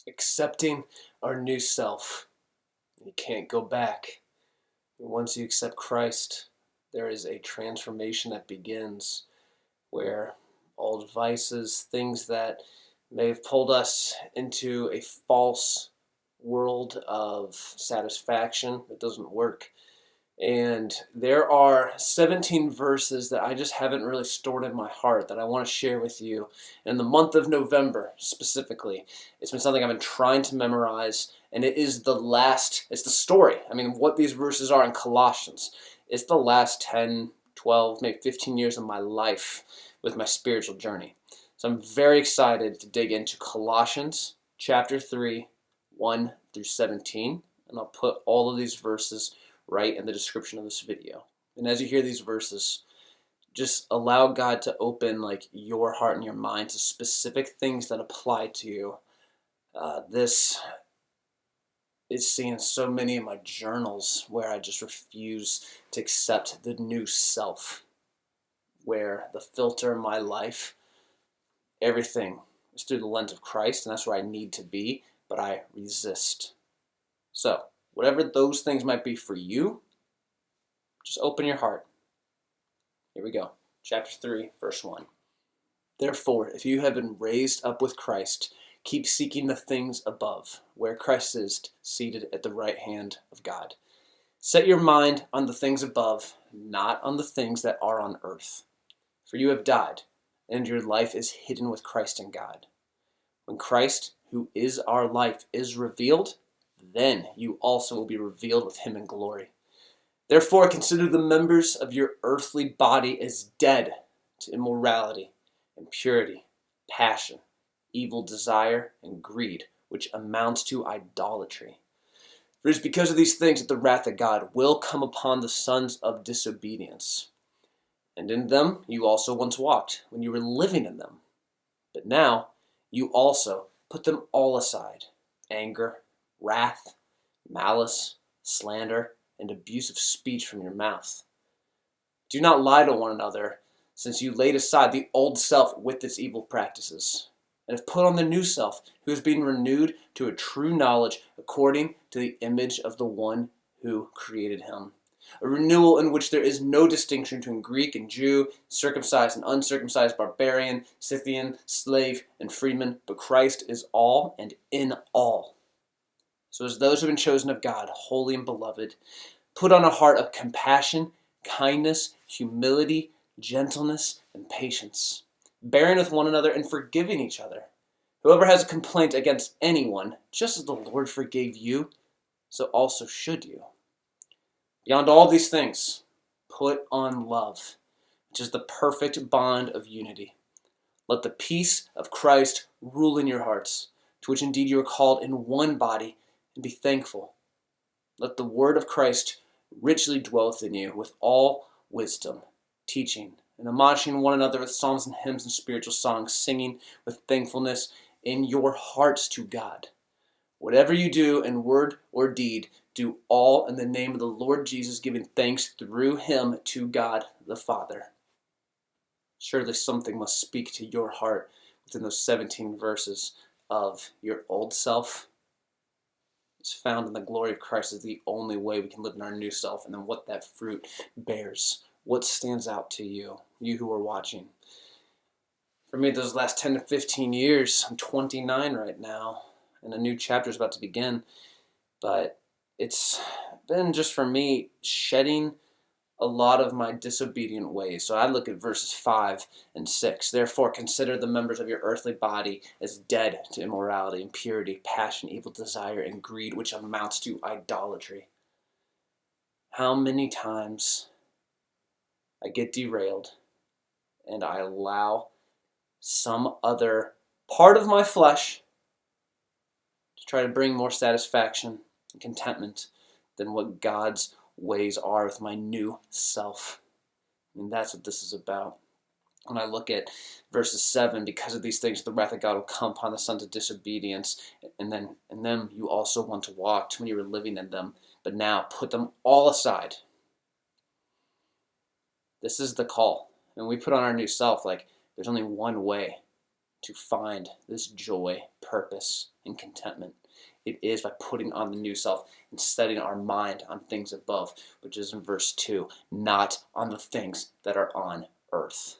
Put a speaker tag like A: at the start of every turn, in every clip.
A: accepting our new self. You can't go back. Once you accept Christ, there is a transformation that begins where old vices, things that may have pulled us into a false world of satisfaction, it doesn't work. And there are 17 verses that I just haven't really stored in my heart that I want to share with you in the month of November specifically. It's been something I've been trying to memorize, and it's the story. I mean, what these verses are in Colossians. It's the last 10, 12, maybe 15 years of my life with my spiritual journey. So I'm very excited to dig into Colossians chapter 3, 1 through 17, and I'll put all of these verses right in the description of this video. And as you hear these verses, just allow God to open your heart and your mind to specific things that apply to you. This is seen in so many of my journals where I just refuse to accept the new self, where the filter in my life, everything is through the lens of Christ, and that's where I need to be, but I resist. So, whatever those things might be for you, just open your heart. Here we go. Chapter 3, verse 1. Therefore, if you have been raised up with Christ, keep seeking the things above, where Christ is seated at the right hand of God. Set your mind on the things above, not on the things that are on earth. For you have died, and your life is hidden with Christ in God. When Christ, who is our life, is revealed, then you also will be revealed with him in glory. Therefore, consider the members of your earthly body as dead to immorality, impurity, passion, evil desire, and greed, which amounts to idolatry. For it is because of these things that the wrath of God will come upon the sons of disobedience. And in them you also once walked, when you were living in them. But now you also put them all aside: anger, wrath, malice, slander, and abusive speech from your mouth. Do not lie to one another, since you laid aside the old self with its evil practices, and have put on the new self, who is being renewed to a true knowledge according to the image of the one who created him. A renewal in which there is no distinction between Greek and Jew, circumcised and uncircumcised, barbarian, Scythian, slave, and freeman, but Christ is all and in all. So as those who have been chosen of God, holy and beloved, put on a heart of compassion, kindness, humility, gentleness, and patience, bearing with one another and forgiving each other. Whoever has a complaint against anyone, just as the Lord forgave you, so also should you. Beyond all these things, put on love, which is the perfect bond of unity. Let the peace of Christ rule in your hearts, to which indeed you are called in one body, and be thankful. Let the word of Christ richly dwell within you with all wisdom, teaching and admonishing one another with psalms and hymns and spiritual songs, singing with thankfulness in your hearts to God. Whatever you do in word or deed, do all in the name of the Lord Jesus, giving thanks through him to God the Father. Surely something must speak to your heart within those 17 verses of your old self. It's found in the glory of Christ is the only way we can live in our new self, and then what that fruit bears. What stands out to you, you who are watching? For me, those last 10 to 15 years, I'm 29 right now, and a new chapter is about to begin. But it's been just for me shedding a lot of my disobedient ways. So I look at verses 5 and 6. Therefore, consider the members of your earthly body as dead to immorality, impurity, passion, evil desire, and greed, which amounts to idolatry. How many times I get derailed and I allow some other part of my flesh to try to bring more satisfaction and contentment than what God's ways are with my new self. And that's what this is about. When I look at verses 7, because of these things the wrath of God will come upon the sons of disobedience, and them you also want to walk when you were living in them, but now put them all aside. This is the call. And we put on our new self, there's only one way to find this joy, purpose, and contentment. It is by putting on the new self and setting our mind on things above, which is in verse 2, not on the things that are on earth.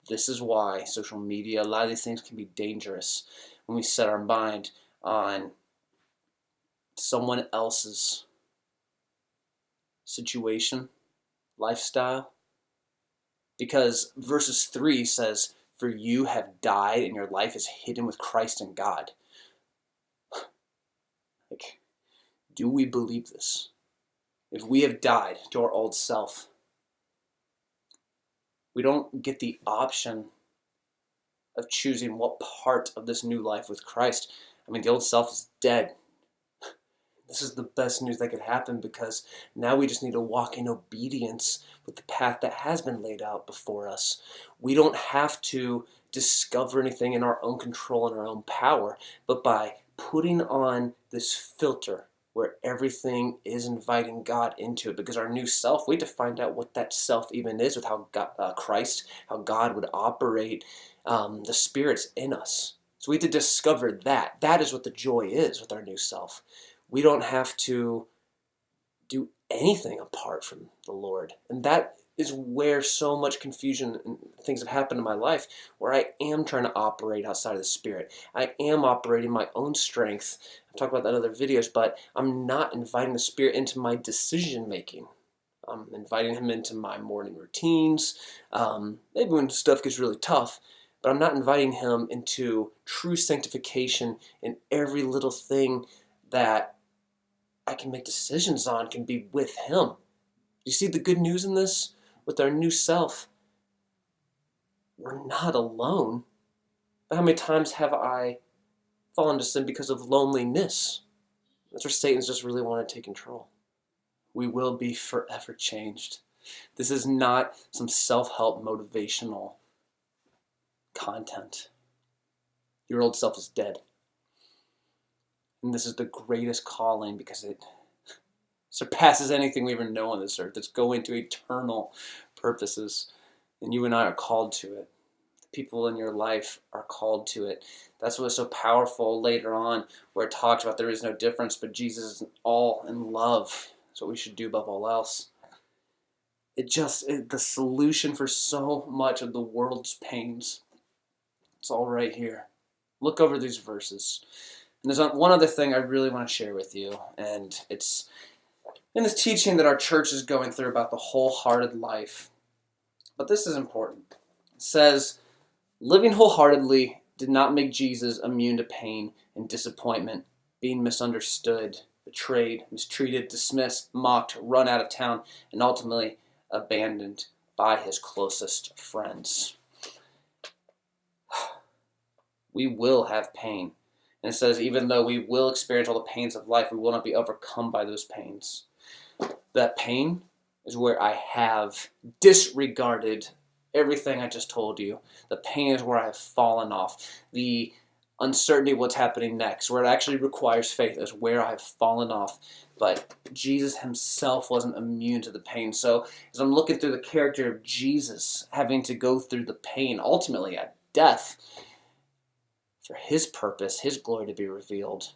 A: This is why social media, a lot of these things can be dangerous when we set our mind on someone else's situation, lifestyle. Because verses 3 says, "For you have died and your life is hidden with Christ in God." Like, do we believe this? If we have died to our old self, we don't get the option of choosing what part of this new life with Christ. I mean, the old self is dead. This is the best news that could happen, because now we just need to walk in obedience with the path that has been laid out before us. We don't have to discover anything in our own control and our own power, but by putting on this filter where everything is inviting God into it, because our new self, we have to find out what that self even is with how God, Christ, how God would operate the spirits in us. So we have to discover that. That is what the joy is with our new self. We don't have to do anything apart from the Lord. And that is where so much confusion and things have happened in my life, where I am trying to operate outside of the Spirit. I am operating my own strength. I've talked about that in other videos, but I'm not inviting the Spirit into my decision making. I'm inviting Him into my morning routines, maybe when stuff gets really tough, but I'm not inviting Him into true sanctification in every little thing that I can make decisions on can be with Him. You see the good news in this? With our new self, we're not alone. But how many times have I fallen to sin because of loneliness? That's where Satan's just really wanted to take control. We will be forever changed. This is not some self-help motivational content. Your old self is dead. And this is the greatest calling, because it surpasses anything we ever know on this earth. It's going to eternal purposes. And you and I are called to it. The people in your life are called to it. That's what's so powerful later on, where it talks about there is no difference, but Jesus is all in love. That's what we should do above all else. The solution for so much of the world's pains, it's all right here. Look over these verses. And there's one other thing I really want to share with you, and it's in this teaching that our church is going through about the wholehearted life. But this is important. It says, living wholeheartedly did not make Jesus immune to pain and disappointment, being misunderstood, betrayed, mistreated, dismissed, mocked, run out of town, and ultimately abandoned by his closest friends. We will have pain. And it says, even though we will experience all the pains of life, we will not be overcome by those pains. That pain is where I have disregarded everything I just told you. The pain is where I have fallen off. The uncertainty of what's happening next, where it actually requires faith, is where I have fallen off. But Jesus himself wasn't immune to the pain. So as I'm looking through the character of Jesus having to go through the pain, ultimately at death, for his purpose, his glory to be revealed,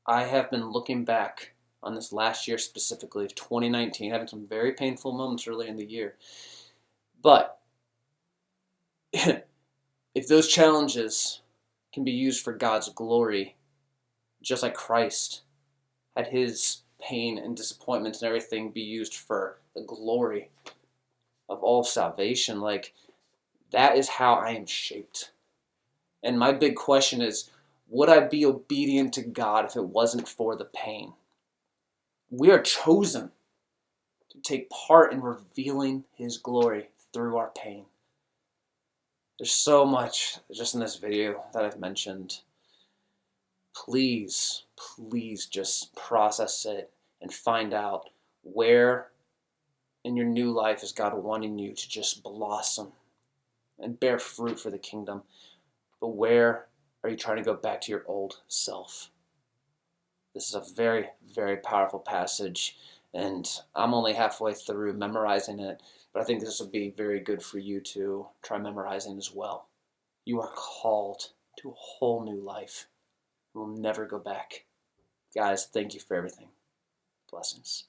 A: I have been looking back on this last year specifically, 2019, having some very painful moments early in the year. But if those challenges can be used for God's glory, just like Christ had his pain and disappointments and everything be used for the glory of all salvation, like, that is how I am shaped. And my big question is, would I be obedient to God if it wasn't for the pain? We are chosen to take part in revealing his glory through our pain. There's so much just in this video that I've mentioned. Please just process it and find out where in your new life is God wanting you to just blossom and bear fruit for the kingdom. But where are you trying to go back to your old self? This is a very, very powerful passage, and I'm only halfway through memorizing it, but I think this would be very good for you to try memorizing as well. You are called to a whole new life. We'll never go back. Guys, thank you for everything. Blessings.